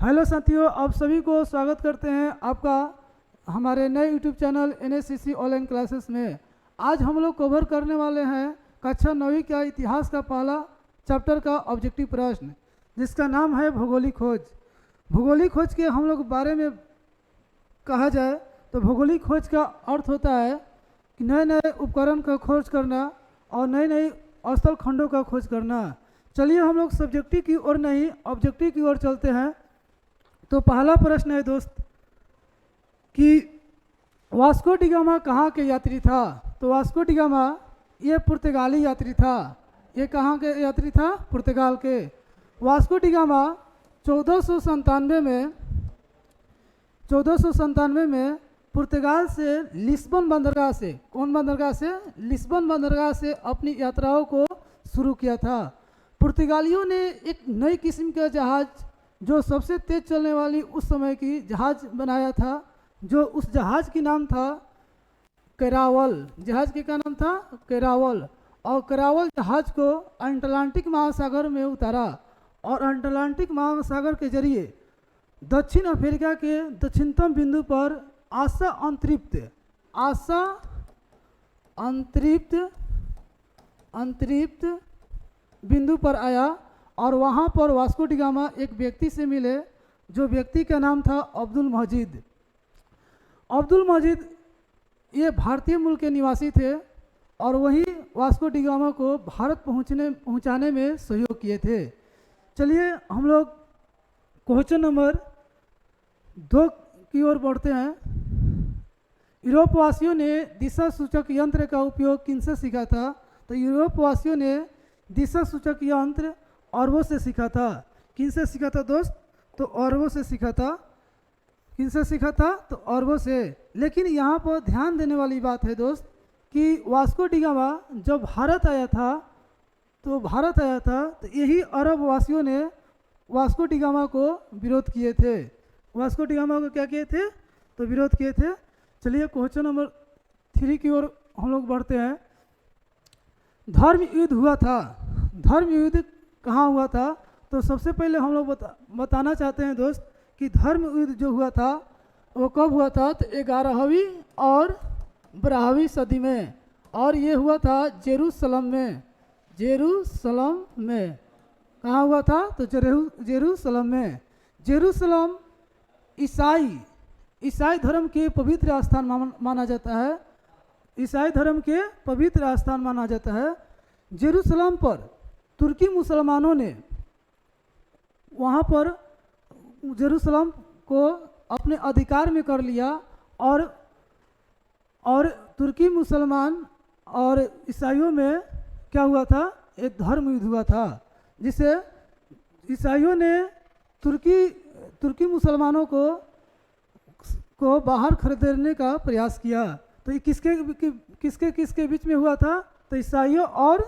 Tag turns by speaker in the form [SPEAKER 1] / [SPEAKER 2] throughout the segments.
[SPEAKER 1] Hello साथियों, आप सभी को स्वागत करते हैं आपका हमारे नए YouTube channel NSCC online classes में। आज हम लोग कवर करने वाले हैं कक्षा 9वीं का इतिहास का पहला चैप्टर का ऑब्जेक्टिव प्रश्न, जिसका नाम है भौगोलिक खोज। भौगोलिक खोज के हम लोग बारे में कहा जाए तो भौगोलिक खोज का अर्थ होता है कि नए नए उपकरण का खोज करना और नए नए स्थल खंडों का खोज करना। चलिए हम लोग सब्जेक्टिव की ओर नहीं ऑब्जेक्टिव की ओर चलते हैं। तो पहला प्रश्न है दोस्त कि वास्को डी गामा कहाँ के यात्री था। तो वास्को डी गामा ये पुर्तगाली यात्री था। ये कहाँ के यात्री था? पुर्तगाल के। वास्को डी गामा 1497 में पुर्तगाल से लिस्बन बंदरगाह से, कौन बंदरगाह से? लिस्बन बंदरगाह से अपनी यात्राओं को शुरू किया था। पुर्तगालियों ने एक नई किस्म का जहाज़, जो सबसे तेज़ चलने वाली उस समय की जहाज़ बनाया था, जो उस जहाज़ की नाम था कैरावल। जहाज़ के क्या नाम था? कैरावल। और कैरावल जहाज़ को अटलांटिक महासागर में उतारा और अटलांटिक महासागर के जरिए दक्षिण अफ्रीका के दक्षिणतम बिंदु पर आशा अंतरिप्त बिंदु पर आया और वहाँ पर वास्को डी गामा एक व्यक्ति से मिले, जो व्यक्ति का नाम था अब्दुल मजीद। अब्दुल मजीद ये भारतीय मूल के निवासी थे और वही वास्को डी गामा को भारत पहुँचाने में सहयोग किए थे। चलिए हम लोग क्वेश्चन नंबर 2 की ओर बढ़ते हैं। यूरोपवासियों ने दिशा सूचक यंत्र का उपयोग किनसे सीखा था? तो यूरोपवासियों ने दिशा सूचक यंत्र अरबों से सीखा था। किनसे सीखा था दोस्त? तो अरबों से सीखा था। किनसे सीखा था? तो अरबों से। लेकिन यहाँ पर ध्यान देने वाली बात है दोस्त कि वास्को डी गामा जब भारत आया था तो यही अरब वासियों ने वास्को डी गामा को विरोध किए थे। वास्को डी गामा को क्या किए थे? तो विरोध किए थे। चलिए क्वेश्चन नंबर 3 की ओर हम लोग बढ़ते हैं। धर्म युद्ध हुआ था। धर्म युद्ध कहाँ हुआ था? तो सबसे पहले हम लोग बताना चाहते हैं दोस्त कि धर्म युद्ध जो हुआ था वो कब हुआ था? तो 11वीं और 12वीं सदी में, और ये हुआ था जेरूसलम में। कहाँ हुआ था? तो जेरूसलम में। जेरूसलम ईसाई धर्म के पवित्र स्थान माना जाता है। ईसाई धर्म के पवित्र स्थान माना जाता है। जेरूसलम पर तुर्की मुसलमानों ने वहाँ पर जेरूसलम को अपने अधिकार में कर लिया और तुर्की मुसलमान और ईसाइयों में क्या हुआ था? एक धर्म युद्ध हुआ था, जिसे ईसाइयों ने तुर्की मुसलमानों को बाहर खदेड़ने का प्रयास किया। तो ये किसके बीच में हुआ था? तो ईसाइयों और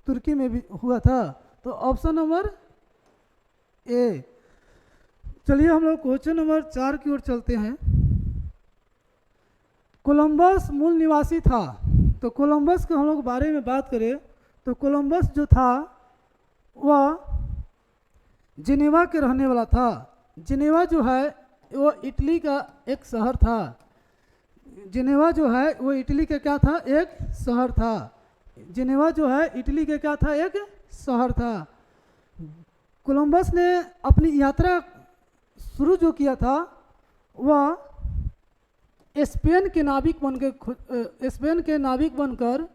[SPEAKER 1] तुर्की में भी हुआ था। तो ऑप्शन नंबर ए। चलिए हम लोग क्वेश्चन नंबर 4 की ओर चलते हैं। कोलंबस मूल निवासी था। तो कोलंबस के हम लोग बारे में बात करें तो कोलंबस जो था वह जिनेवा के रहने वाला था। जिनेवा जो है वो इटली का एक शहर था। जिनेवा जो है वो इटली का क्या था? एक शहर था। जिनेवा जो है इटली का क्या था? एक शहर था। कोलंबस ने अपनी यात्रा शुरू जो किया था वह स्पेन के नाविक बनकर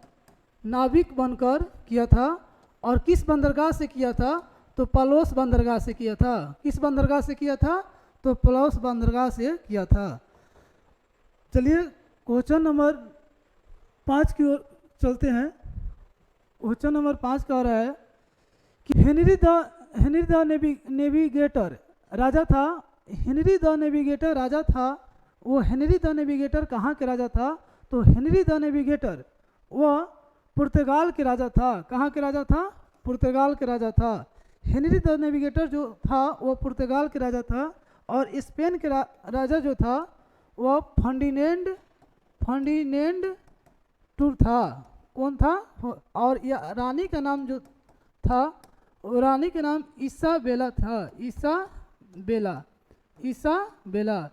[SPEAKER 1] किया था। और किस बंदरगाह से किया था? तो पलोस बंदरगाह से किया था। किस बंदरगाह से किया था? तो पलोस बंदरगाह से किया था। चलिए क्वेश्चन नंबर 5 की ओर चलते हैं। क्वेश्चन नंबर 5 कह रहा है कि हेनरी द नेविगेटर राजा था। हेनरी द नेविगेटर राजा था। वो हेनरी द नेविगेटर कहाँ के राजा था? तो हेनरी द नेविगेटर वह पुर्तगाल के राजा था। कहाँ के राजा था? पुर्तगाल के राजा था। हेनरी द नेविगेटर जो था वो पुर्तगाल के राजा था। और स्पेन के राजा जो था वह फर्डिनेंड टूर था। कौन था? और यह रानी का नाम जो था, रानी का नाम इसाबेला था। बेला, ईसा बेला,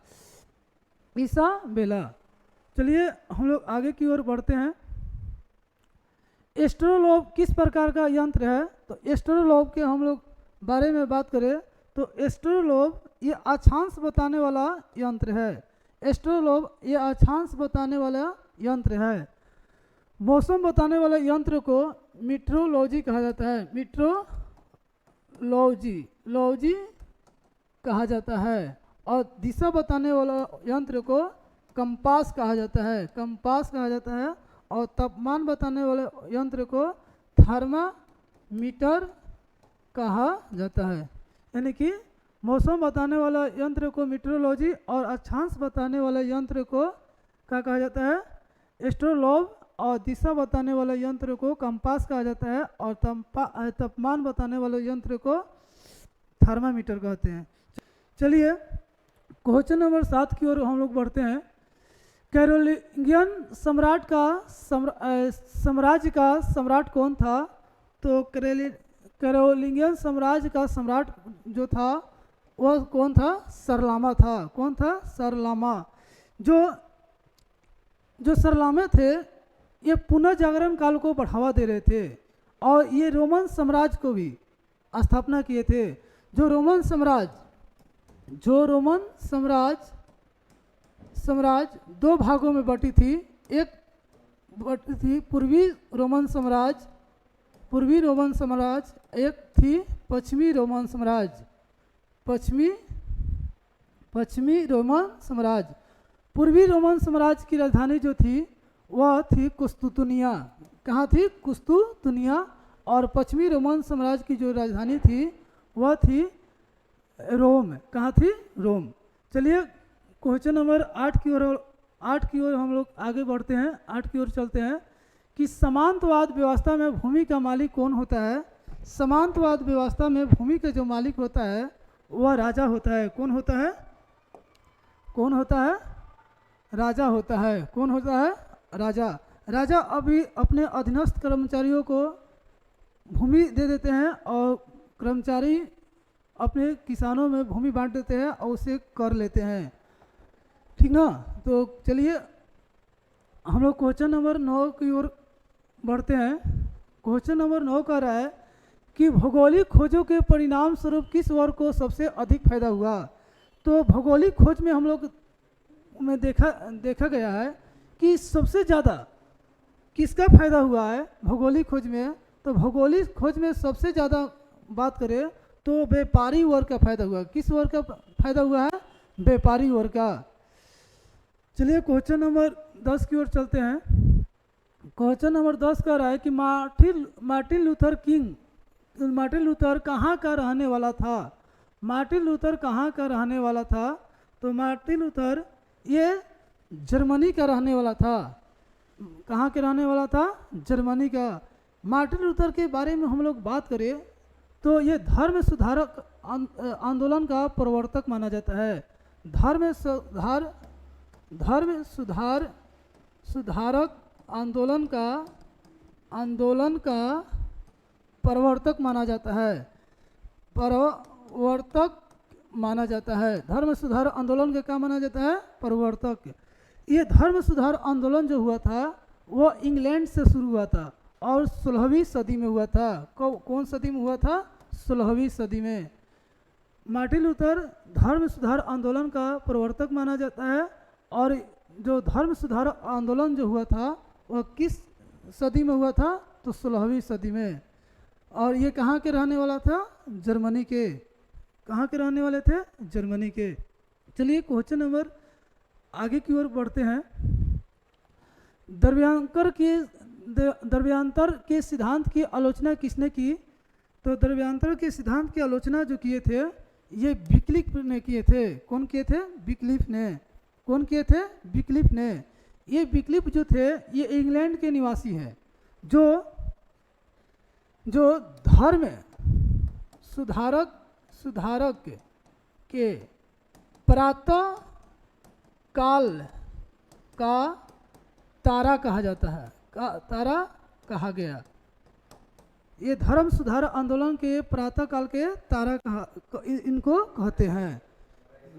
[SPEAKER 1] ईसा बेला। चलिए हम लोग आगे की ओर बढ़ते हैं। एस्ट्रोलोब किस प्रकार का यंत्र है? तो एस्ट्रोलोब के हम लोग बारे में बात करें तो एस्ट्रोलोब ये अक्षांश बताने वाला यंत्र है। एस्ट्रोलोब ये अक्षांश बताने वाला यंत्र है। मौसम बताने वाले यंत्र को मीटरोलॉजी कहा जाता है। मीटरोलॉजी कहा जाता है। और दिशा बताने वाला यंत्र को कंपास कहा जाता है। कंपास कहा जाता है। और तापमान बताने वाले यंत्र को थर्मामीटर कहा जाता है। यानी कि मौसम बताने वाला यंत्र को मीटरोलॉजी और अक्षांश बताने वाले यंत्र को क्या कहा जाता है? एस्ट्रोलोब। और दिशा बताने वाले यंत्र को कंपास कहा जाता है। और तापमान बताने वाले यंत्र को थर्मामीटर कहते हैं। चलिए क्वेश्चन नंबर 7 की ओर हम लोग बढ़ते हैं। कैरोलिंगियन साम्राज्य का सम्राट कौन था? तो कैरोलिंगियन साम्राज्य का सम्राट जो था वह कौन था? सरलामा था। कौन था? सरलामा। जो सरलामे थे ये पुनर्जागरण काल को बढ़ावा दे रहे थे और ये रोमन साम्राज्य को भी स्थापना किए थे। जो रोमन साम्राज्य दो भागों में बटी थी। एक बटी थी पूर्वी रोमन साम्राज्य, एक थी पश्चिमी रोमन साम्राज्य। पूर्वी रोमन साम्राज्य की राजधानी जो थी वह थी कुस्तुतुनिया। कहाँ थी? कुस्तुतुनिया। और पश्चिमी रोमन साम्राज्य की जो राजधानी थी वह थी रोम। कहाँ थी? रोम। चलिए क्वेश्चन नंबर 8 की ओर हम लोग आगे बढ़ते हैं। 8 की ओर चलते हैं कि सामंतवाद व्यवस्था में भूमि का मालिक कौन होता है? सामंतवाद व्यवस्था में भूमि का जो मालिक होता है वह राजा होता है। कौन होता है? राजा होता है। कौन होता है? राजा अभी अपने अधीनस्थ कर्मचारियों को भूमि दे देते हैं और कर्मचारी अपने किसानों में भूमि बांट देते हैं और उसे कर लेते हैं। ठीक ना? तो चलिए हम लोग क्वेश्चन नंबर 9 की ओर बढ़ते हैं। क्वेश्चन नंबर 9 कह रहा है कि भौगोलिक खोजों के परिणाम स्वरूप किस वर्ग को सबसे अधिक फायदा हुआ? तो भौगोलिक खोज में हम लोग में देखा गया है कि सबसे ज़्यादा किसका फायदा हुआ है भौगोलिक खोज में? तो भौगोलिक खोज में सबसे ज़्यादा बात करें तो व्यापारी वर्ग का फायदा हुआ। किस वर्ग का फायदा हुआ है? व्यापारी वर्ग का। चलिए क्वेश्चन नंबर 10 की ओर चलते हैं। क्वेश्चन नंबर 10 कह रहा है कि मार्टिन लूथर कहाँ का रहने वाला था? मार्टिन लूथर कहाँ का रहने वाला था? तो मार्टिन लूथर ये जर्मनी का रहने वाला था। कहाँ के रहने वाला था? जर्मनी का। मार्टिन लूथर के बारे में हम लोग बात करें तो ये धर्म सुधारक आंदोलन का प्रवर्तक माना जाता है। धर्म सुधारक आंदोलन का प्रवर्तक माना जाता है। धर्म सुधार आंदोलन का क्या माना जाता है? प्रवर्तक। ये धर्म सुधार आंदोलन जो हुआ था वो इंग्लैंड से शुरू हुआ था और 16वीं सदी में हुआ था। कौन सदी में हुआ था? 16वीं सदी में। मार्टिन लूथर धर्म सुधार आंदोलन का प्रवर्तक माना जाता है। और जो धर्म सुधार आंदोलन जो हुआ था वह किस सदी में हुआ था? तो 16वीं सदी में। और ये कहाँ के रहने वाला था? जर्मनी के। कहाँ के रहने वाले थे? जर्मनी के। चलिए क्वेश्चन नंबर आगे की ओर बढ़ते हैं। द्रव्यांतर के सिद्धांत की आलोचना किसने की? तो द्रव्यांतर के सिद्धांत की आलोचना जो किए थे ये विक्लिफ ने किए थे। कौन किए थे? विक्लिफ ने। कौन किए थे? विक्लिफ ने। ये विक्लिफ जो थे ये इंग्लैंड के निवासी हैं जो धर्म सुधारक के प्रातः काल का तारा कहा जाता है। तारा कहा गया। ये धर्म सुधार आंदोलन के प्रातः काल के तारा कहा इनको कहते हैं।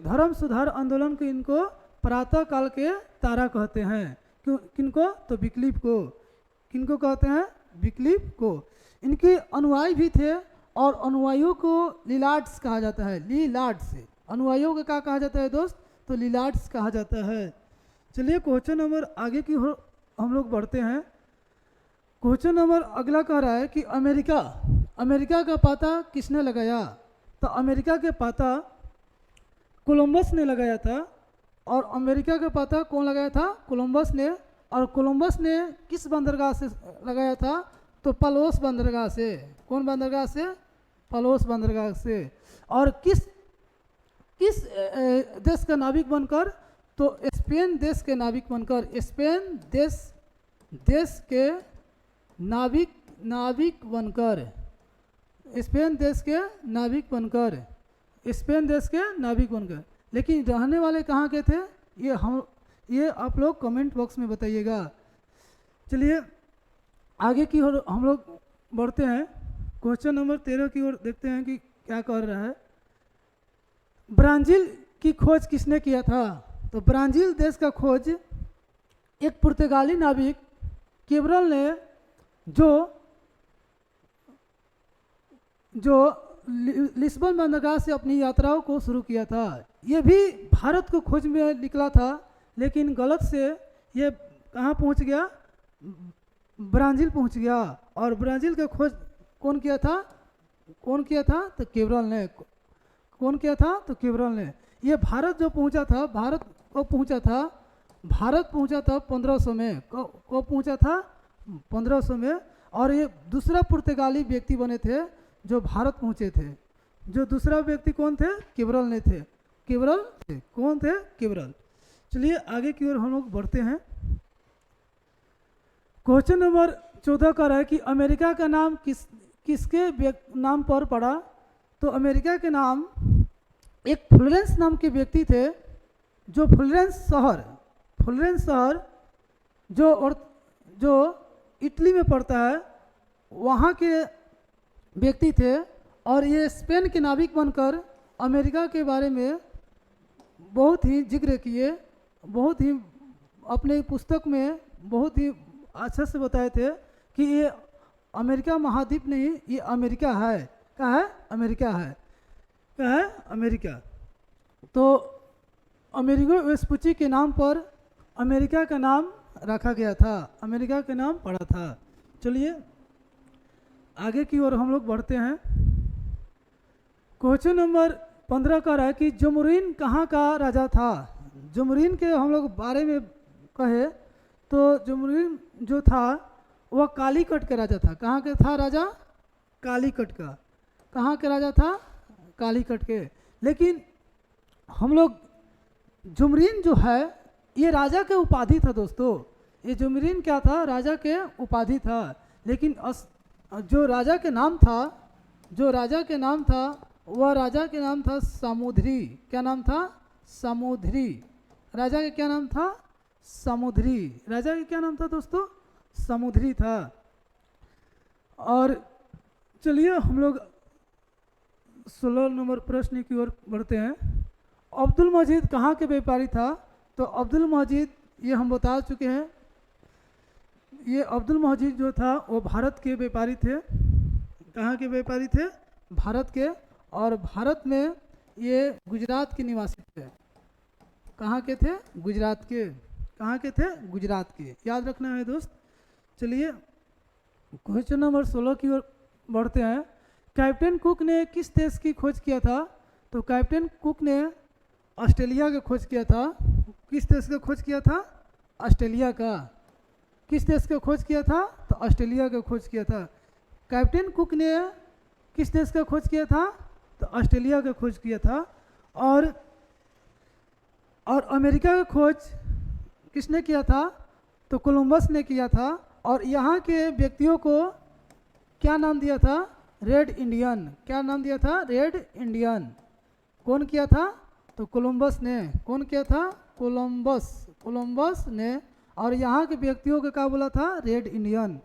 [SPEAKER 1] धर्म सुधार आंदोलन को इनको प्रातः काल के तारा कहते हैं। क्यों किनको? तो विक्लिप को। किनको कहते हैं? विक्लिप को। इनके अनुयायी भी थे और अनुयायियों को लीलार्ड्स कहा जाता है। लीलार्ड्स, अनुयायियों को क्या कहा जाता है दोस्त? तो लीलार्ड्स कहा जाता है। चलिए क्वेश्चन नंबर आगे की हम लोग बढ़ते हैं। क्वेश्चन नंबर अगला कह रहा है कि अमेरिका का पता किसने लगाया? तो अमेरिका के पता कोलंबस ने लगाया था। और अमेरिका का पता कौन लगाया था? कोलंबस ने। और कोलंबस ने किस बंदरगाह से लगाया था? तो पलोस बंदरगाह से। कौन बंदरगाह से? पलोस बंदरगाह से। और किस देश का नाविक बनकर? तो स्पेन देश के नाविक बनकर। स्पेन देश के नाविक बनकर। स्पेन देश के नाविक बनकर। स्पेन देश के नाविक बनकर। लेकिन रहने वाले कहाँ के थे? ये आप लोग कमेंट बॉक्स में बताइएगा। चलिए आगे की ओर हम लोग बढ़ते हैं। क्वेश्चन नंबर 13 की ओर देखते हैं कि क्या कह रहा है। ब्राज़ील की खोज किसने किया था? तो ब्राज़ील देश का खोज एक पुर्तगाली नाविक केब्रल ने जो लिस्बन बंदरगाह से अपनी यात्राओं को शुरू किया था। ये भी भारत को खोज में निकला था, लेकिन गलत से ये कहाँ पहुँच गया? ब्राज़ील पहुँच गया। और ब्राज़ील का खोज कौन किया था? तो केब्रल ने। कौन किया था? तो केब्रल ने। ये भारत पहुँचा था 1500 में। कब पहुँचा था? 1500 में। और ये दूसरा पुर्तगाली व्यक्ति बने थे जो भारत पहुँचे थे। जो दूसरा व्यक्ति कौन थे? केब्रल ने थे। कौन थे? केब्रल। चलिए आगे की ओर हम लोग बढ़ते हैं। क्वेश्चन नंबर 14 का रहा है कि अमेरिका का नाम किसके नाम पर पड़ा? तो अमेरिका के नाम एक फ्लोरेंस नाम के व्यक्ति थे, जो फ्लोरेंस शहर जो इटली में पड़ता है, वहाँ के व्यक्ति थे। और ये स्पेन के नाविक बनकर अमेरिका के बारे में बहुत ही जिक्र किए, बहुत ही अपने पुस्तक में बहुत ही अच्छे से बताए थे कि ये अमेरिका महाद्वीप नहीं, ये अमेरिका है। क्या है? अमेरिका है। क्या है? अमेरिका। तो अमेरिगो वेस्पुची के नाम पर अमेरिका का नाम रखा गया था, अमेरिका के नाम पड़ा था। चलिए आगे की ओर हम लोग बढ़ते हैं। क्वेश्चन नंबर 15 का रहा है कि जमुरीन कहाँ का राजा था? जमुरीन के हम लोग बारे में कहे तो जमुरीन जो था वह कालीकट का राजा था। कहाँ के था राजा? कालीकट का। कहाँ के राजा था? कालीकट के। लेकिन हम लोग जुमरीन जो है ये राजा के उपाधि था दोस्तों। ये जुमरीन क्या था? राजा के उपाधि था। लेकिन जो राजा के नाम था वह राजा के नाम था सामुद्री। क्या नाम था? सामुद्री। राजा का क्या नाम था? सामुद्री। राजा का क्या नाम था दोस्तों? सामुद्री था। और चलिए हम लोग 16 नंबर प्रश्न की ओर बढ़ते हैं। अब्दुल मजीद कहाँ के व्यापारी था? तो अब्दुल मजीद ये हम बता चुके हैं। ये अब्दुल मजीद जो था वो भारत के व्यापारी थे। कहाँ के व्यापारी थे? भारत के। और भारत में ये गुजरात के निवासी थे। कहाँ के थे? गुजरात के। कहाँ के थे? गुजरात के। याद रखना है दोस्त। चलिए क्वेश्चन नंबर 16 की ओर बढ़ते हैं। कैप्टन कुक ने किस देश की खोज किया था? तो कैप्टन कुक ने ऑस्ट्रेलिया का खोज किया था। किस देश का खोज किया था? ऑस्ट्रेलिया का। किस देश का खोज किया था? तो ऑस्ट्रेलिया का खोज किया था। कैप्टन कुक ने किस देश का खोज किया था? तो ऑस्ट्रेलिया का खोज किया था। और अमेरिका का खोज किसने किया था? तो कोलंबस ने किया था। और यहाँ के व्यक्तियों को क्या नाम दिया था? Red Indian. क्या नाम दिया था? Red Indian. कौन किया था? तो कोलंबस ने। कौन किया था? कोलंबस ने। और यहाँ के व्यक्तियों को क्या बोला था? Red Indian.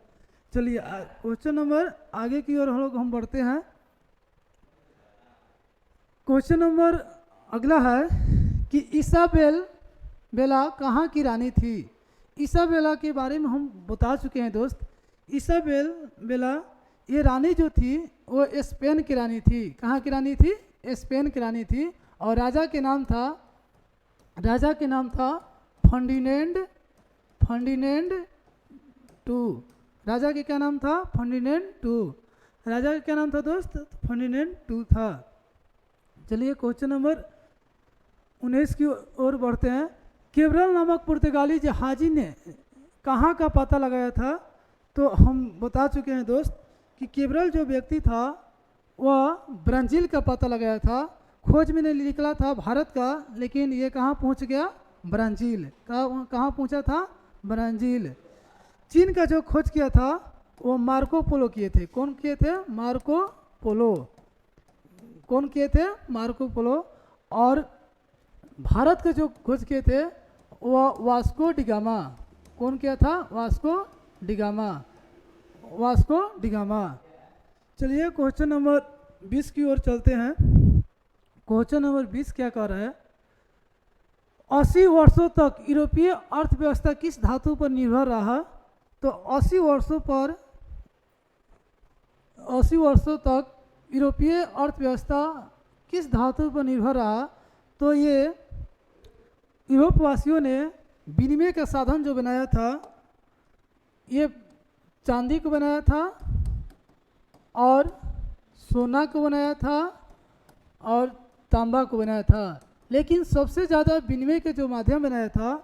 [SPEAKER 1] चलिए क्वेश्चन नंबर आगे की ओर हम बढ़ते हैं। क्वेश्चन नंबर अगला है कि बेला कहाँ की रानी थी। बेला के बारे में हम बता चुके हैं दोस्त। बेला ये रानी जो थी वो स्पेन की रानी थी। कहाँ की रानी थी? स्पेन की रानी थी। और राजा के नाम था फर्डिनेंड टू। राजा के क्या नाम था? Ferdinand to. राजा का क्या नाम था दोस्त? फर्डिनेंड टू था। चलिए क्वेश्चन नंबर 19 की ओर बढ़ते हैं। केब्रल नामक पुर्तगाली जहाजी ने कहाँ का पता लगाया था? तो हम बता चुके हैं दोस्त कि केब्रल जो व्यक्ति था वह ब्राज़ील का पता लगाया था। खोज में निकला था भारत का, लेकिन ये कहाँ पहुँच गया? ब्राज़ील। कहाँ पहुँचा था? ब्राज़ील। चीन का जो खोज किया था वो मार्को पोलो किए थे। कौन किए थे? Marco Polo. कौन किए थे? Marco Polo. और भारत के जो खोज किए थे वो वास्को डिगामा। कौन किया था? Vasco da Gama. चलिए क्वेश्चन नंबर 20 की ओर चलते हैं। क्वेश्चन नंबर 20 क्या कह रहा है? 80 वर्षों तक यूरोपीय अर्थव्यवस्था किस धातु पर निर्भर रहा? तो 80 वर्षों तक यूरोपीय अर्थव्यवस्था किस धातु पर निर्भर रहा? तो ये यूरोपवासियों ने विनिमय का साधन जो बनाया था, ये चांदी को बनाया था और सोना को बनाया था और तांबा को बनाया था। लेकिन सबसे ज़्यादा विनिमय के जो माध्यम बनाया था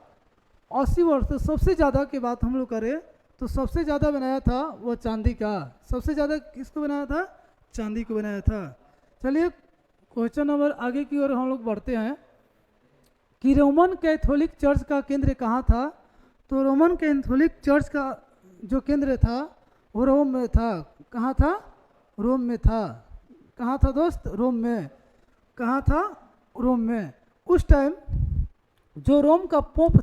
[SPEAKER 1] 80 वर्ष, सबसे ज़्यादा की बात हम लोग करें तो सबसे ज़्यादा बनाया था वो चांदी का। सबसे ज़्यादा किसको बनाया था? चांदी को बनाया था। चलिए क्वेश्चन नंबर आगे की ओर हम लोग बढ़ते हैं कि रोमन कैथोलिक चर्च का केंद्र कहाँ था? तो रोमन कैथोलिक चर्च का जो केंद्र था वो रोम में था। कहाँ था? रोम में था। कहाँ था दोस्त? रोम में। कहाँ था? रोम में। उस टाइम जो रोम का पोप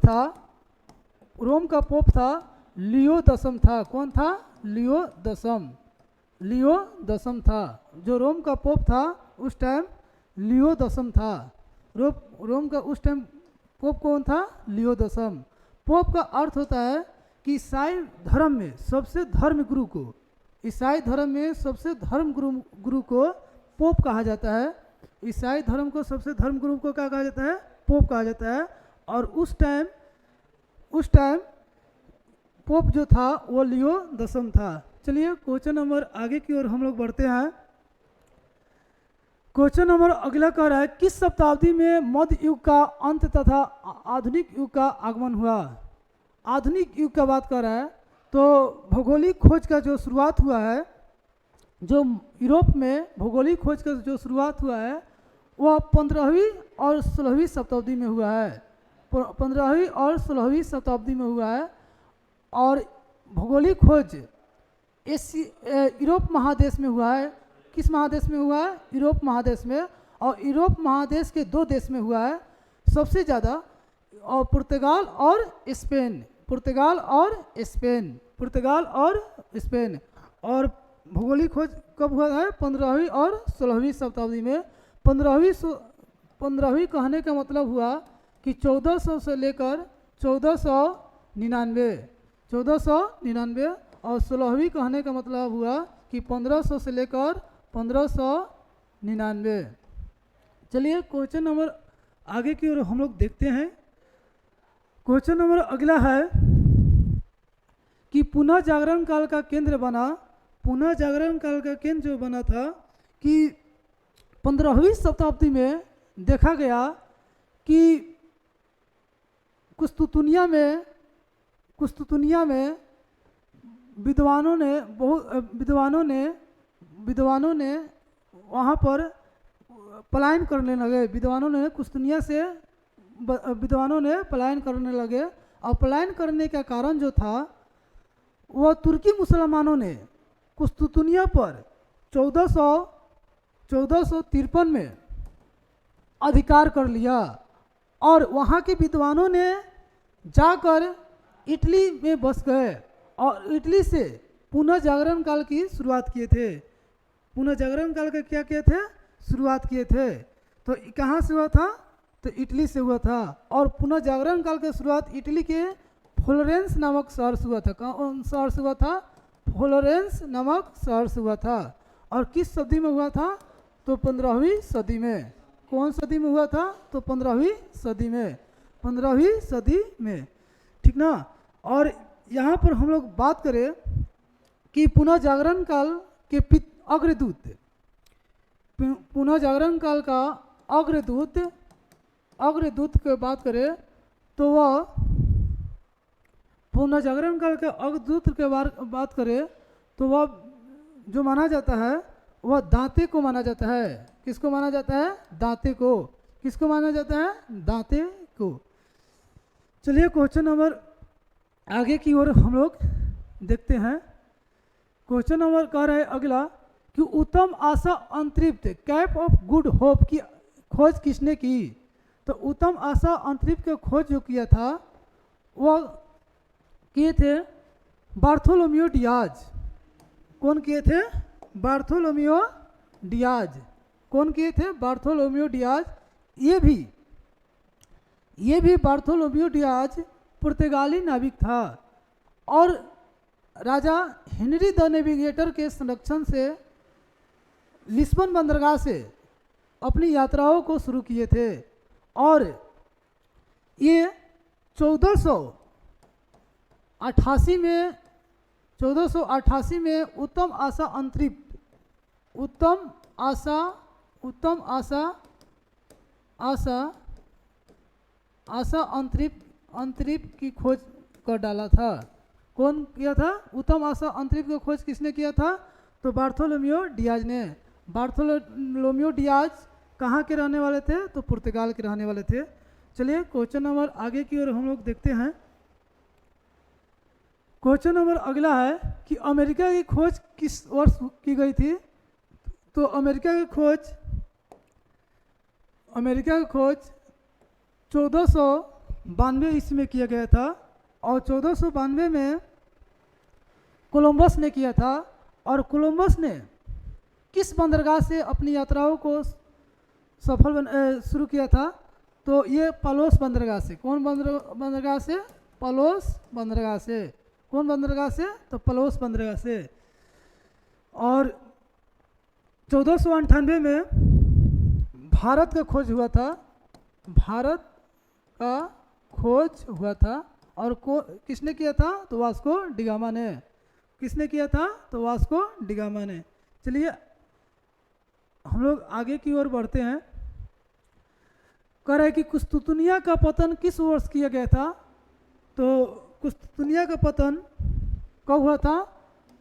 [SPEAKER 1] था लियो दसम था। कौन था? लियो दसम था। जो रोम का पोप था उस टाइम लियो दसम था। रोम का उस टाइम पोप कौन था? लियो दसम। पोप का अर्थ होता है कि ईसाई धर्म में सबसे धर्म गुरु को पोप कहा जाता है। ईसाई धर्म को सबसे धर्म गुरु को क्या कहा जाता है? पोप कहा जाता है। और उस टाइम पोप जो था वो लियो दसम था। चलिए क्वेश्चन नंबर आगे की ओर हम लोग बढ़ते हैं। क्वेश्चन नंबर अगला कह रहा है किस शताब्दी में मध्य युग का अंत तथा आधुनिक युग का आगमन हुआ? आधुनिक युग का बात कर रहा है तो भौगोलिक खोज का जो शुरुआत हुआ है, जो यूरोप में भौगोलिक खोज का जो शुरुआत हुआ है वह 15वीं और 16वीं शताब्दी में हुआ है। 15वीं और 16वीं शताब्दी में हुआ है। और भौगोलिक खोज यूरोप महादेश में हुआ है। किस महादेश में हुआ है? यूरोप महादेश में। और यूरोप महादेश के 2 देश में हुआ है सबसे ज़्यादा, और पुर्तगाल और स्पेन। और भौगोलिक खोज कब हुआ है? 15वीं और 16वीं शताब्दी में। 15वीं कहने का मतलब हुआ कि 1400 से लेकर 1499 और 16वीं कहने का मतलब हुआ कि 1500 से लेकर 1599। चलिए क्वेश्चन नंबर आगे की ओर हम लोग देखते हैं। क्वेश्चन नंबर अगला है कि पुनः जागरण काल का केंद्र जो बना था कि 15वीं शताब्दी में देखा गया कि कुस्तुतुनिया में विद्वानों ने वहाँ पर पलायन करने लगे। विद्वानों ने कुस्तुनिया से पलायन करने लगे। और पलायन करने का कारण जो था वह तुर्की मुसलमानों ने कुस्तुतुनिया पर 1453 में अधिकार कर लिया। और वहाँ के विद्वानों ने जाकर इटली में बस गए और इटली से पुनः जागरण काल की शुरुआत किए थे। शुरुआत किए थे। तो कहाँ से हुआ था? तो इटली से हुआ था। और पुनः जागरण काल की शुरुआत इटली के फ्लोरेंस नामक शहर से हुआ था। कौन शहर से हुआ था? फ्लोरेंस नामक शहर से हुआ था। और किस सदी में हुआ था? तो 15वीं सदी में। कौन सदी में हुआ था? तो 15वीं सदी में, 15वीं सदी में, ठीक ना। और यहाँ पर हम लोग बात करें कि पुनः जागरण काल के अग्रदूत, पुनः जागरण काल का अग्रदूत की बात करें तो वह पुनः जागरण काल के अग्रदूत के बात करें तो वह जो माना जाता है वह दांते को माना जाता है। किसको माना जाता है? दांते को। किसको माना जाता है? दांते को। चलिए क्वेश्चन नंबर आगे की ओर हम लोग देखते हैं। क्वेश्चन नंबर कह रहा है अगला कि उत्तम आशा अंतरिक्ष कैप ऑफ गुड होप की खोज किसने की? तो उत्तम आशा अंतरिक्ष की खोज जो किया था वह किए थे बार्थोलोमियो डियाज। कौन किए थे? Bartolomeu Diaz. कौन किए थे? Bartolomeu Diaz. ये भी बार्थोलोमियो डियाज पुर्तगाली नाविक था और राजा हेनरी द नेविगेटर के संरक्षण से लिस्बन बंदरगाह से अपनी यात्राओं को शुरू किए थे। और ये 1488 में उत्तम आशा अंतरिक्ष की खोज कर डाला था। कौन किया था? उत्तम आशा अंतरिक्ष की खोज किसने किया था? तो बार्थोलोमियो डियाज ने। बार्थोलोमियो डियाज कहाँ के रहने वाले थे? तो पुर्तगाल के रहने वाले थे। चलिए क्वेश्चन नंबर आगे की ओर हम लोग देखते हैं। क्वेश्चन नंबर अगला है कि अमेरिका की खोज किस वर्ष की गई थी? तो अमेरिका की खोज 1492 ईस्वी में किया गया था। और 1492 में कोलंबस ने किया था। और कोलंबस ने किस बंदरगाह से अपनी यात्राओं को शुरू किया था? तो ये पालोस बंदरगाह से। कौन बंदरगाह से? पालोस बंदरगाह से। कौन बंदरगाह से? तो पालोस बंदरगाह से। और 1498 में भारत का खोज हुआ था। भारत का खोज हुआ था। और किसने किया था? तो वास्को डिगामा ने। किसने किया था? तो वास्को डिगामा ने। चलिए हम लोग आगे की ओर बढ़ते हैं। कह रहा है कि कुस्तुतुनिया का पतन किस वर्ष किया गया था? तो कुस्तुतुनिया का पतन कब हुआ था?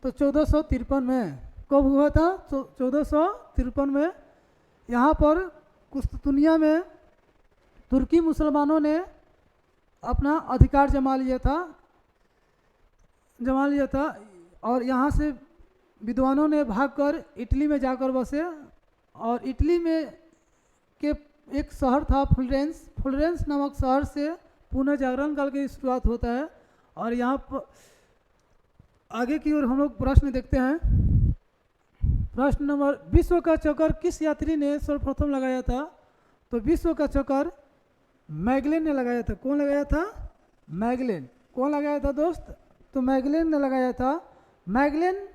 [SPEAKER 1] तो 1453 में। कब हुआ था? 1453 में। यहाँ पर कुस्तुतुनिया में तुर्की मुसलमानों ने अपना अधिकार जमा लिया था और यहाँ से विद्वानों ने भागकर इटली में जाकर बसे। और इटली में के एक शहर था फ्लोरेंस नामक शहर से पुनः जागरण काल की शुरुआत होता है। और यहाँ पर आगे की ओर हम लोग प्रश्न देखते हैं। प्रश्न नंबर, विश्व का चक्कर किस यात्री ने सर्वप्रथम लगाया था? तो विश्व का चक्कर मैगलेन ने लगाया था। कौन लगाया था? मैगलेन। कौन लगाया था दोस्त? तो मैगलेन ने लगाया था। मैगलेन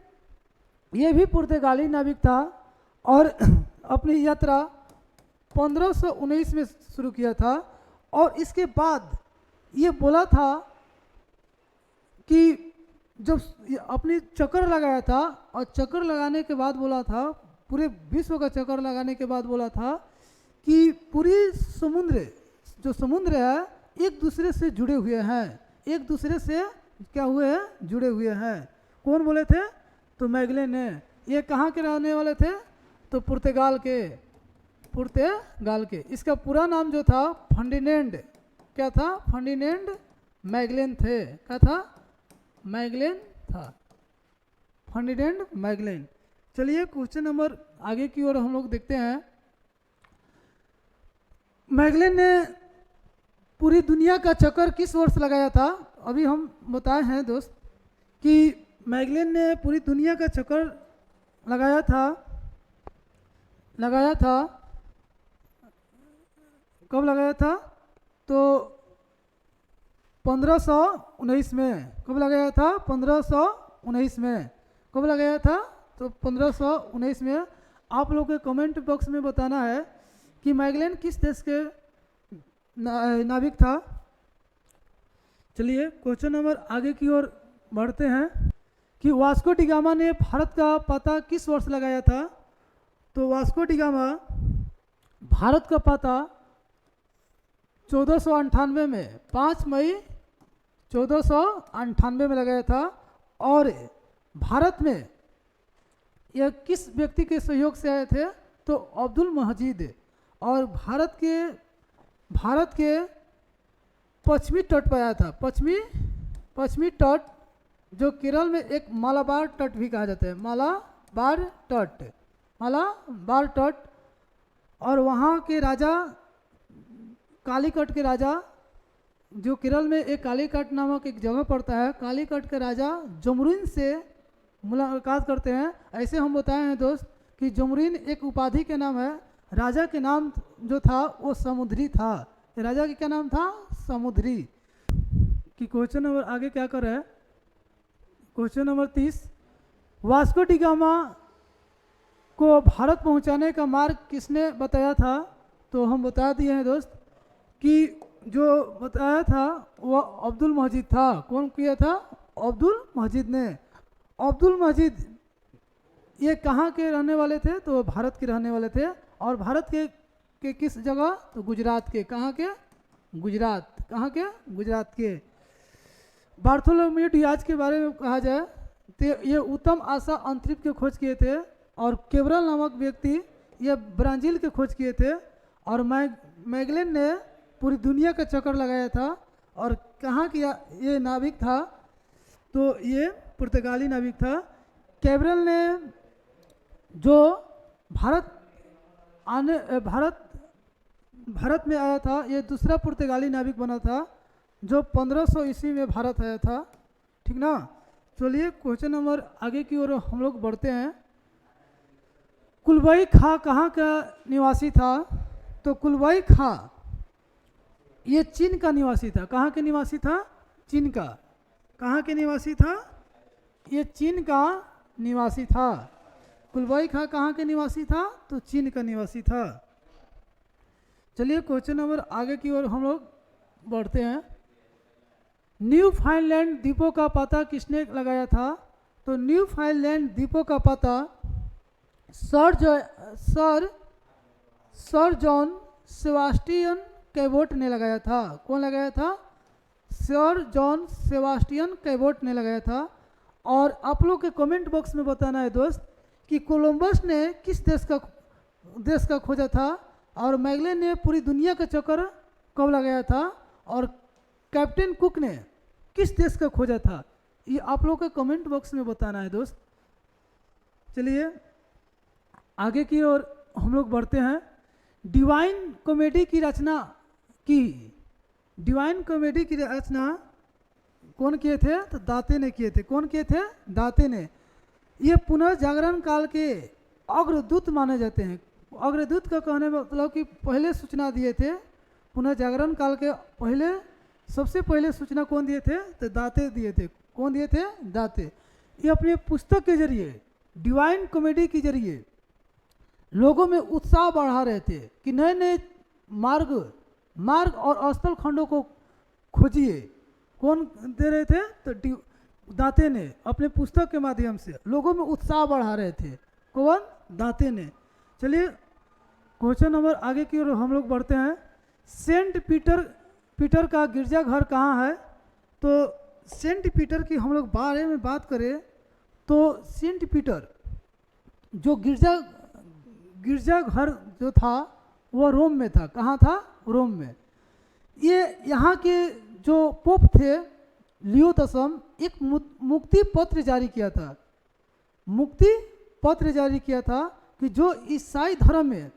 [SPEAKER 1] ये भी पुर्तगाली नाविक था और अपनी यात्रा 1519 में शुरू किया था। और इसके बाद ये बोला था कि जब अपनी चक्कर लगाया था और चक्कर लगाने के बाद बोला था, पूरे विश्व का चक्कर लगाने के बाद बोला था कि पूरी जो समुद्र है एक दूसरे से जुड़े हुए हैं, एक दूसरे से क्या हुए हैं? जुड़े हुए हैं। कौन बोले थे? तो मैगलेन ने। ये कहाँ के रहने वाले थे? तो पुर्तगाल के। इसका पूरा नाम जो था फर्डिनेंड, क्या था? फर्डिनेंड मैगलेन थे। क्या था? मैगलेन था, फर्डिनेंड मैगलेन। चलिए क्वेश्चन नंबर आगे की ओर हम लोग देखते हैं। मैगलेन ने पूरी दुनिया का चक्कर किस वर्ष लगाया था? अभी हम बताए हैं दोस्त कि मैगलेन ने पूरी दुनिया का चक्कर लगाया था कब लगाया था? तो 1519 में। कब लगाया था? 1519 में। कब लगाया था? तो 1519 में। आप लोग के कमेंट बॉक्स में बताना है कि मैगेलन किस देश के नाविक था। चलिए क्वेश्चन नंबर आगे की ओर बढ़ते हैं कि वास्को डी गामा ने भारत का पता किस वर्ष लगाया था? तो वास्को डी गामा भारत का पता 1498 में, 5 मई 1498 में लगाया था। और भारत में यह किस व्यक्ति के सहयोग से आए थे? तो अब्दुल मजीद। और भारत के पश्चिमी तट पर आया था। पश्चिमी तट, जो केरल में एक मालाबार तट भी कहा जाता है, मालाबार तट। और वहाँ के राजा, कालीकट के राजा, जो केरल में एक कालीकट नामक एक जगह पड़ता है, कालीकट के राजा जमरुन से मुलाकात करते हैं। ऐसे हम बताए हैं दोस्त कि जमरुन एक उपाधि के नाम है। राजा के नाम जो था वो समुद्री था। राजा का क्या नाम था? समुद्री। कि क्वेश्चन नंबर आगे क्या कर रहा है? Question number 30, Vasco D gamma को भारत पहुंचाने का मार्ग किसने बताया था? तो हम बता दिए हैं दोस्त कि जो बताया था वो अब्दुल मजीद था। कौन किया था? अब्दुल मजीद ने। अब्दुल मजीद ये कहाँ के रहने वाले थे? तो भारत के रहने वाले थे। और भारत के किस जगह? तो गुजरात के। कहाँ के? गुजरात। कहाँ के? गुजरात के। बार्थोलोम्यू डियाज के बारे में कहा जाए तो ये उत्तम आशा अंतरिक्ष के खोज किए थे। और केब्रल नामक व्यक्ति ये ब्राज़ील के खोज किए थे। और मैगेलन ने पूरी दुनिया का चक्कर लगाया था। और कहाँ की ये नाविक था? तो ये पुर्तगाली नाविक था। केब्रल ने जो भारत में आया था, ये दूसरा पुर्तगाली नाविक बना था जो 1500 ईस्वी में भारत आया था। ठीक ना? चलिए क्वेश्चन नंबर आगे की ओर हम लोग बढ़ते हैं। कुलबई खां कहाँ का निवासी था? तो कुलबई खां ये चीन का निवासी था। कहाँ के निवासी था? चीन का। कहाँ के निवासी था? ये चीन का निवासी था। कुलबई खां कहाँ के निवासी था? तो चीन का निवासी था। चलिए क्वेश्चन नंबर आगे की ओर हम लोग बढ़ते हैं। न्यू फाइनलैंड द्वीपों का पता किसने लगाया था? तो न्यू फाइनलैंड द्वीपों का पता सर जॉन सेबास्टियन कैबोट ने लगाया था। कौन लगाया था? सर जॉन सेबास्टियन कैबोट ने लगाया था। और आप लोग के कमेंट बॉक्स में बताना है दोस्त कि कोलंबस ने किस देश का खोजा था? और मैगेलन ने पूरी दुनिया का चक्कर कब लगाया था? और कैप्टन कुक ने किस देश का खोजा था? ये आप लोग के कमेंट बॉक्स में बताना है दोस्त। चलिए आगे की ओर हम लोग बढ़ते हैं। डिवाइन कॉमेडी की रचना कौन किए थे? तो दाते ने किए थे। कौन किए थे? दाते ने। ये पुनर्जागरण काल के अग्रदूत माने जाते हैं। अग्रदूत का कहने में मतलब कि पहले सूचना दिए थे। पुनर्जागरण काल के सबसे पहले सूचना कौन दिए थे? तो दाते दिए थे। कौन दिए थे? दाते। ये अपने पुस्तक के जरिए, डिवाइन कॉमेडी के जरिए लोगों में उत्साह बढ़ा रहे थे कि नए नए मार्ग और स्थल खंडों को खोजिए। कौन दे रहे थे? तो दाते ने अपने पुस्तक के माध्यम से लोगों में उत्साह बढ़ा रहे थे। कौन? दाते ने। चलिए क्वेश्चन नंबर आगे की ओर हम लोग बढ़ते हैं। सेंट पीटर का गिरजाघर कहाँ है? तो सेंट पीटर की हम लोग बारे में बात करें तो सेंट पीटर जो गिरजाघर जो था वो रोम में था। कहाँ था? रोम में। ये यहाँ के जो पोप थे लियो 10 एक मुक्ति पत्र जारी किया था कि जो ईसाई धर्म में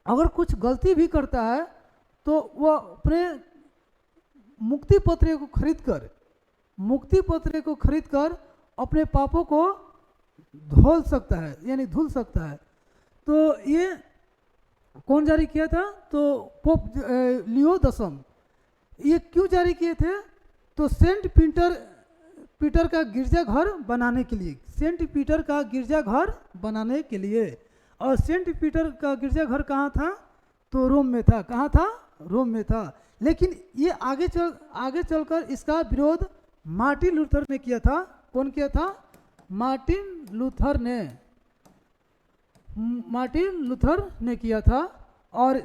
[SPEAKER 1] अगर कुछ गलती भी करता है तो वह अपने मुक्ति पत्र को खरीद कर अपने पापों को धुल सकता है। तो ये कौन जारी किया था? तो पोप लियो दसम। ये क्यों जारी किए थे? तो सेंट पीटर का गिरजाघर बनाने के लिए, सेंट पीटर का गिरजाघर बनाने के लिए। और सेंट पीटर का गिरजाघर कहाँ था? तो रोम में था। कहाँ था? रोम में था। लेकिन ये आगे चलकर इसका विरोध मार्टिन लूथर ने किया था। कौन किया था? मार्टिन लूथर ने किया था। और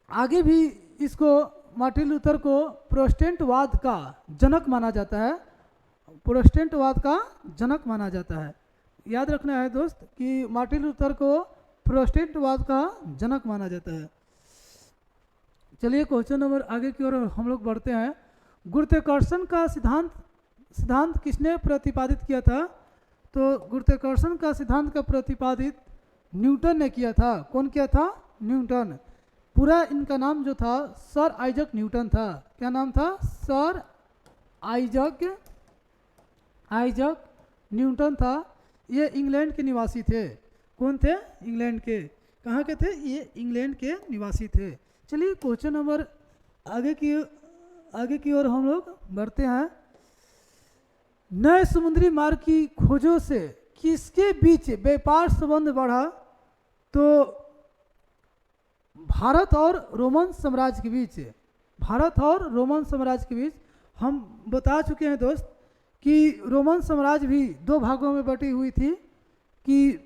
[SPEAKER 1] आगे भी इसको मार्टिन लूथर को प्रोटेस्टेंटवाद का जनक माना जाता है। प्रोटेस्टेंटवाद का जनक माना जाता है। याद रखना है दोस्त कि मार्टिन लूथर को प्रोटेस्टेंटवाद का जनक माना जाता है। चलिए क्वेश्चन नंबर आगे की ओर हम लोग बढ़ते हैं। गुरुत्वाकर्षण का सिद्धांत किसने प्रतिपादित किया था? तो गुरुत्वाकर्षण का सिद्धांत का प्रतिपादित न्यूटन ने किया था। कौन किया था? न्यूटन। पूरा इनका नाम जो था सर आइजक न्यूटन था। क्या नाम था? सर आइजक न्यूटन था। ये इंग्लैंड के निवासी थे। कौन थे? इंग्लैंड के। कहाँ के थे? ये इंग्लैंड के निवासी थे। चलिए क्वेश्चन नंबर आगे की ओर हम लोग बढ़ते हैं। नए समुद्री मार्ग की खोजों से किसके बीच व्यापार संबंध बढ़ा? तो भारत और रोमन साम्राज्य के बीच। भारत और रोमन साम्राज्य के बीच। हम बता चुके हैं दोस्त कि रोमन साम्राज्य भी दो भागों में बटी हुई थी, कि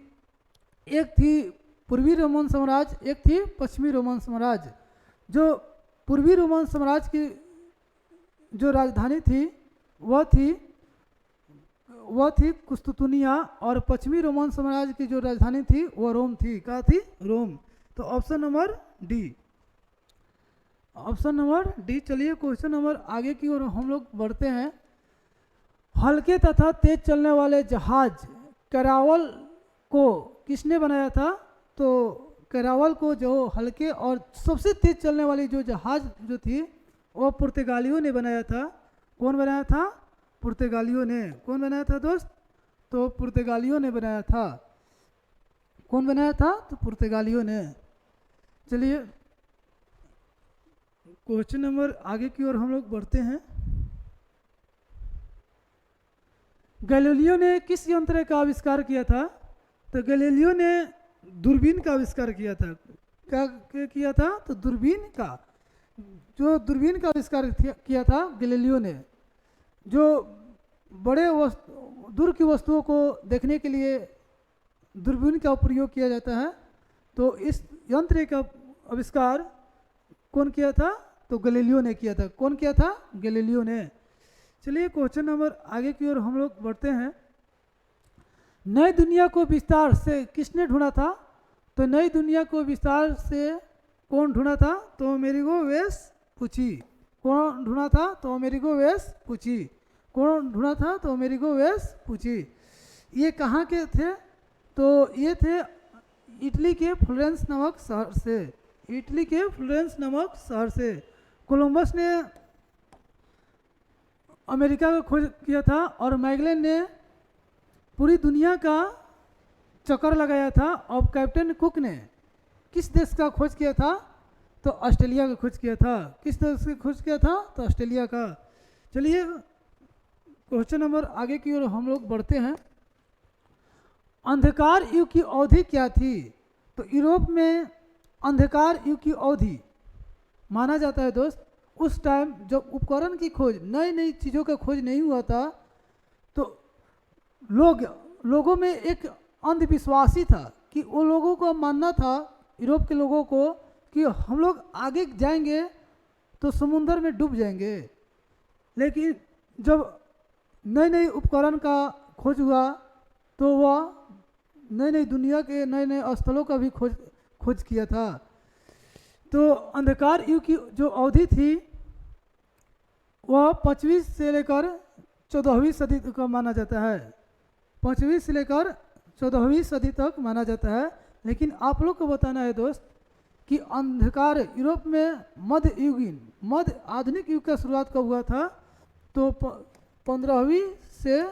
[SPEAKER 1] एक थी पूर्वी रोमन साम्राज्य, एक थी पश्चिमी रोमन साम्राज्य। जो पूर्वी रोमन साम्राज्य की जो राजधानी थी वह थी कुस्तुतुनिया, और पश्चिमी रोमन साम्राज्य की जो राजधानी थी वह रोम थी। क्या थी? रोम। तो option number D. Option number D. चलिए क्वेश्चन नंबर आगे की ओर हम लोग बढ़ते हैं। हल्के तथा तेज चलने वाले जहाज कैरावल को किसने बनाया था? तो कैरावल को जो हल्के और सबसे तेज चलने वाली जो जहाज जो थी वो पुर्तगालियों ने बनाया था। कौन बनाया था? पुर्तगालियों ने। कौन बनाया था दोस्त? तो पुर्तगालियों ने बनाया था। कौन बनाया था? तो पुर्तगालियों ने। चलिए क्वेश्चन नंबर आगे की ओर हम लोग बढ़ते हैं। गैलीलियो ने किस यंत्र का आविष्कार किया था? तो गैलीलियो ने दूरबीन का आविष्कार किया था। क्या किया था? तो दूरबीन का। जो दूरबीन का आविष्कार किया था गैलीलियो ने, जो बड़े दूर की वस्तुओं को देखने के लिए दूरबीन का प्रयोग किया जाता है। तो इस यंत्र का आविष्कार कौन किया था? तो गैलीलियो ने किया था। कौन किया था? गैलीलियो ने। चलिए क्वेश्चन नंबर आगे की ओर हम लोग बढ़ते हैं। नई दुनिया को विस्तार से किसने ढूंढा था? तो नई दुनिया को विस्तार से कौन ढूंढा था? तो अमेरिगो वेस्पुची। कौन ढूंढा था? तो अमेरिगो वेस्पुची। कौन ढूंढा था? तो अमेरिगो वेस्पुची। ये कहाँ के थे? तो ये थे इटली के फ्लोरेंस नामक शहर से। इटली के फ्लोरेंस नामक शहर से कोलंबस ने अमेरिका का खोज किया था, और मैगेलन ने पूरी दुनिया का चक्कर लगाया था। और कैप्टन कुक ने किस देश का खोज किया था? तो ऑस्ट्रेलिया का खोज किया था। किस देश का खोज किया था? तो ऑस्ट्रेलिया का। चलिए क्वेश्चन नंबर आगे की ओर हम लोग बढ़ते हैं। अंधकार युग की अवधि क्या थी? तो यूरोप में अंधकार युग की अवधि माना जाता है दोस्त उस टाइम जब उपकरण की खोज, नई नई चीज़ों का खोज नहीं हुआ था, तो लोगों में एक अंधविश्वासी था कि वो लोगों को मानना था, यूरोप के लोगों को, कि हम लोग आगे जाएंगे तो समुंदर में डूब जाएंगे। लेकिन जब नई नई उपकरण का खोज हुआ तो वह नई नई दुनिया के नए नए स्थलों का भी खोज किया था। तो अंधकार युग की जो अवधि थी वह 5वीं से लेकर 14वीं सदी तक माना जाता है। 5वीं से लेकर 14वीं सदी तक माना जाता है। लेकिन आप लोग को बताना है दोस्त कि अंधकार यूरोप में मध्य आधुनिक युग का शुरुआत कब हुआ था? तो 15वीं से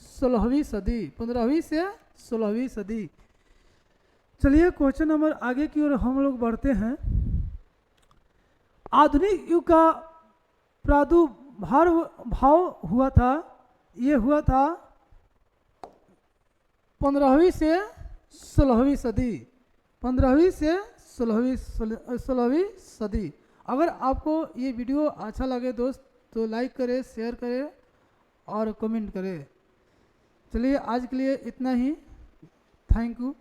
[SPEAKER 1] 16वीं सदी। 15वीं से 16वीं सदी। चलिए क्वेश्चन नंबर आगे की ओर हम लोग बढ़ते हैं। आधुनिक युग का प्रादुर्भाव हुआ था, ये हुआ था 15वीं से 16वीं सदी, 15वीं से 16वीं सदी। अगर आपको ये वीडियो अच्छा लगे दोस्त तो लाइक करें, शेयर करें और कमेंट करें। चलिए आज के लिए इतना ही। Thank you.